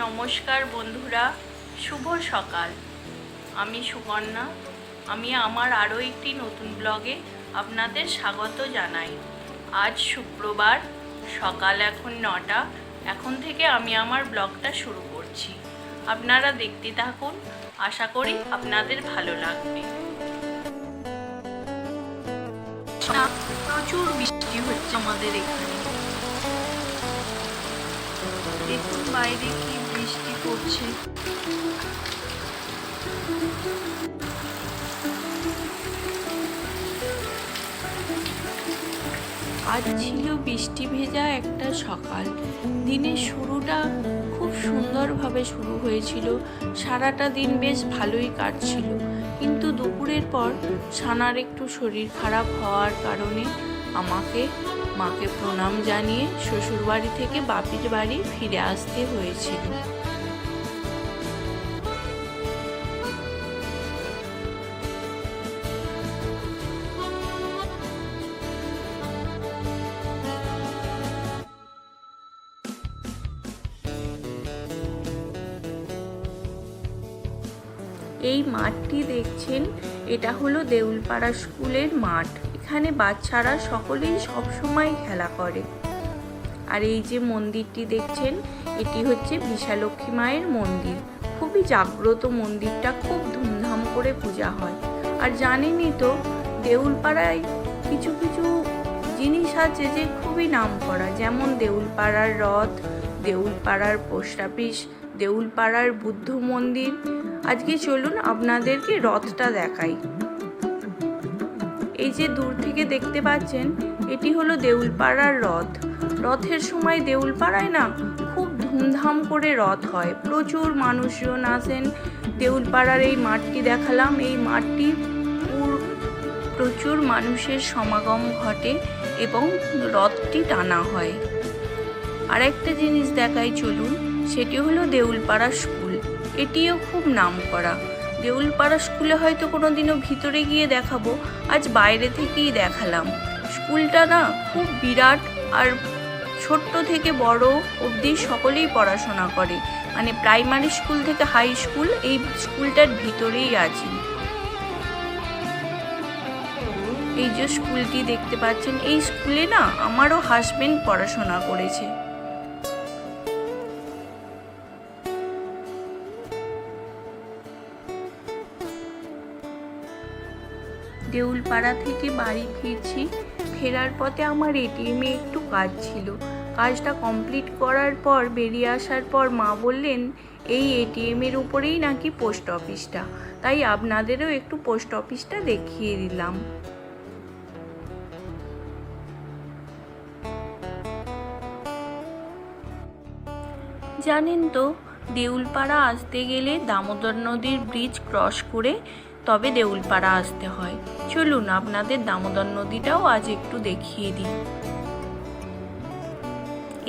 নমস্কার বন্ধুরা, শুভ সকাল। আমি সুকন্যা। আমি আমার আরও একটি নতুন ব্লগে আপনাদের স্বাগত জানাই। আজ শুক্রবার, সকাল এখন 9টা। এখন থেকে আমি আমার ব্লগটা শুরু করছি। আপনারা দেখতে থাকুন, আশা করি আপনাদের ভালো লাগবে। প্রচুর বৃষ্টি হচ্ছে আমাদের এখানে। দেখুন বাইরে কি বৃষ্টি পড়ছে। আজ ছিল বৃষ্টি ভেজা একটা সকাল। দিনের শুরুটা খুব সুন্দরভাবে শুরু হয়েছিল। সারাটা দিন বেশ ভালোই কাটছিল, কিন্তু দুপুরের পর সানার একটু শরীর খারাপ হওয়ার কারণে মাকে প্রণাম জানিয়ে শ্বশুরবাড়ি থেকে বাপির বাড়ি ফিরে আসতে হয়েছিল। এই মাঠটি দেখছেন, এটা হলো দেউলপাড়া স্কুলের মাঠ। এখানে বাচ্চারা সকলেই সবসময় খেলা করে। আর এই যে মন্দিরটি দেখছেন, এটি হচ্ছে বিশালক্ষী মায়ের মন্দির। খুবই জাগ্রত মন্দিরটা, খুব ধুমধাম করে পূজা হয়। আর জানেনই তো, দেউলপাড়ায় কিছু কিছু জিনিস আছে যে খুবই নামকরা, যেমন দেউলপাড়ার রথ, দেউলপাড়ার পোস্ট অফিস, দেউলপাড়ার বুদ্ধ মন্দির। আজকে চলুন আপনাদেরকে রথটা দেখাই। এই যে দূর থেকে দেখতে পাচ্ছেন, এটি হলো দেউলপাড়ার রথ। রথের সময় দেউলপাড়ায় না খুব ধুমধাম করে রথ হয়, প্রচুর মানুষজন আসেন। দেউলপাড়ার এই মাঠটি দেখালাম, এই মাঠটি প্রচুর মানুষের সমাগম ঘটে এবং রথটি টানা হয়। আর একটা জিনিস দেখাই চলুন, সেটি হলো দেউলপাড়া স্কুল। এটিও খুব নামকরা। দেউলপাড়া স্কুলে হয়তো কোনোদিনও ভিতরে গিয়ে দেখাবো, আজ বাইরে থেকেই দেখালাম। স্কুলটা না খুব বিরাট, আর ছোট্ট থেকে বড় অবধি সকলেই পড়াশোনা করে। মানে প্রাইমারি স্কুল থেকে হাই স্কুল এই স্কুলটার ভিতরেই আছে। এই যে স্কুলটি দেখতে পাচ্ছেন, এই স্কুলে না আমারও হাজবেন্ড পড়াশোনা করেছে। দেউলপাড়া থেকে বাড়ি ফিরছি। ফেরার পথে আমার এটিএমে একটু কাজ ছিল। কাজটা কমপ্লিট করার পর বেরিয়ে আসার পর মা বললেন, এই এটিএমের উপরেই নাকি পোস্ট অফিসটা, তাই আপনাদেরও একটু পোস্ট অফিসটা দেখিয়ে দিলাম। জানেন তো, দেউলপাড়া আসতে গেলে দামোদর নদীর ব্রিজ ক্রস করে তবে দেউলপাড়া আসতে হয়। চলুন আপনাদের দামোদর নদীটাও আজ একটু দেখিয়ে দিই।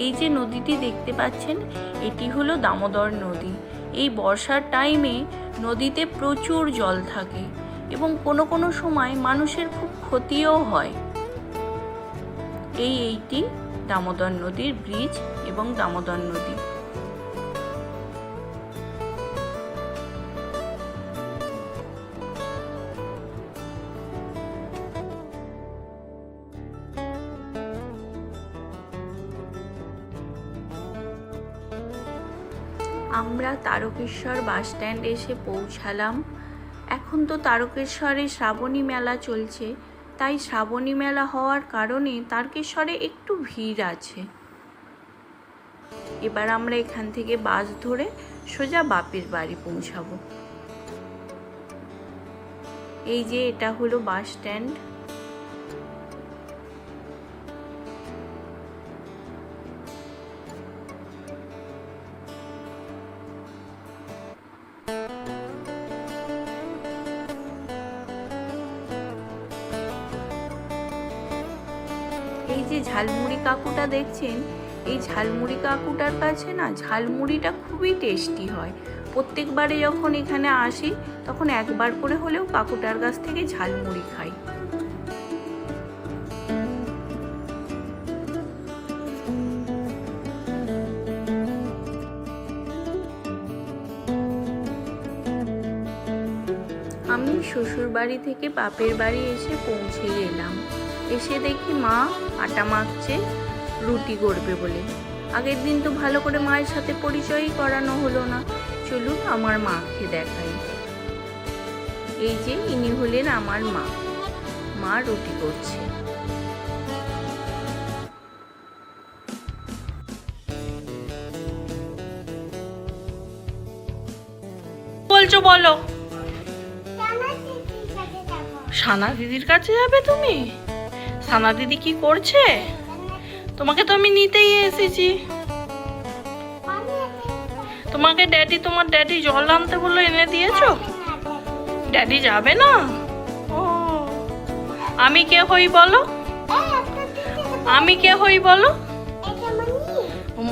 এই যে নদীটি দেখতে পাচ্ছেন, এটি হলো দামোদর নদী। এই বর্ষার টাইমে নদীতে প্রচুর জল থাকে এবং কোনো কোনো সময় মানুষের খুব ক্ষতিও হয়। এইটি দামোদর নদীর ব্রিজ এবং দামোদর নদী। আমরা তারকেশ্বর বাস স্ট্যান্ড এসে পৌঁছালাম। এখন তো তারকেশ্বরে শ্রাবণী মেলা চলছে, তাই শ্রাবণী মেলা হওয়ার কারণে তারকেশ্বরে একটু ভিড় আছে। এবার আমরা এখান থেকে বাস ধরে সোজা বাপের বাড়ি পৌঁছাবো। এই যে এটা হলো বাস স্ট্যান্ড। এই যে ঝালমুড়ি কাকুটা দেখছেন, এই ঝালমুড়ি কাকুটার কাছে না ঝালমুড়িটা খুবই টেস্টি হয়। প্রত্যেকবারে যখন এখানে আসি তখন একবার করে হলেও কাকুটার কাছ থেকে ঝালমুড়ি খাই। আমি শ্বশুর বাড়ি থেকে বাপের বাড়ি এসে পৌঁছে গেলাম। এসে দেখি মা আটা মাখছে রুটি করবে বলে। আগের দিন তো ভালো করে মায়ের সাথে পরিচয়ই করানো হলো না। চলুন আমার মাকে দেখাই। এই যে ইনি হলেন আমার মা। মা রুটি করছে। বলছো বলো। সানা দিদির কাছে যাবে তুমি? সানা দিদি কি করছে? তোমাকে তো আমি নিতেই এসেছি। তোমাকে তোমার ড্যাডি জল আনতে বললো, এনে দিয়েছো? ড্যাডি যাবে না? ও, আমি কে হই বলো? আমি কে হই বলো?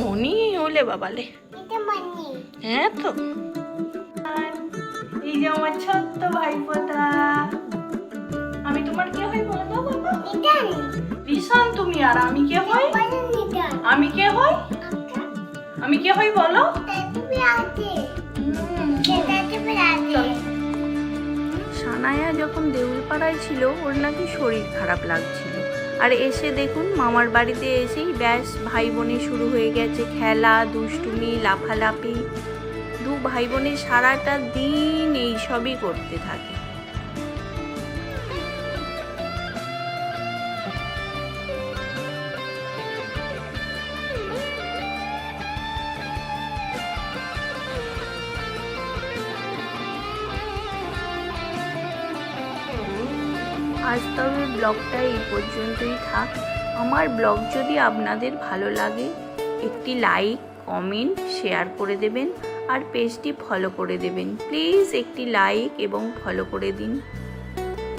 মনি হলে বাবালে। হ্যাঁ তো। এই যে আমার ছোট্ট ভাইপোটা। আমি তোমার কে হই বলো বাবা? রিশান তুমি। আর আমি কে হই? আমি কে হই? আমি কে হই বলো? সানায়া যখন দেউলপাড়ায় ছিল ওর নাকি শরীর খারাপ লাগছিল। আর এসে দেখুন মামার বাড়িতে এসেই ব্যাস ভাই বোনে শুরু হয়ে গেছে খেলা, দুষ্টুমি, লাফালাফি। দু ভাই বোনের সারাটা দিন এই সবই করতে থাকে। আজ তবে ব্লগটা এই পর্যন্তই থাক। আমার ব্লগ যদি আপনাদের ভালো লাগে একটি লাইক, কমেন্ট, শেয়ার করে দেবেন আর পেজটি ফলো করে দেবেন। প্লিজ একটি লাইক এবং ফলো করে দিন।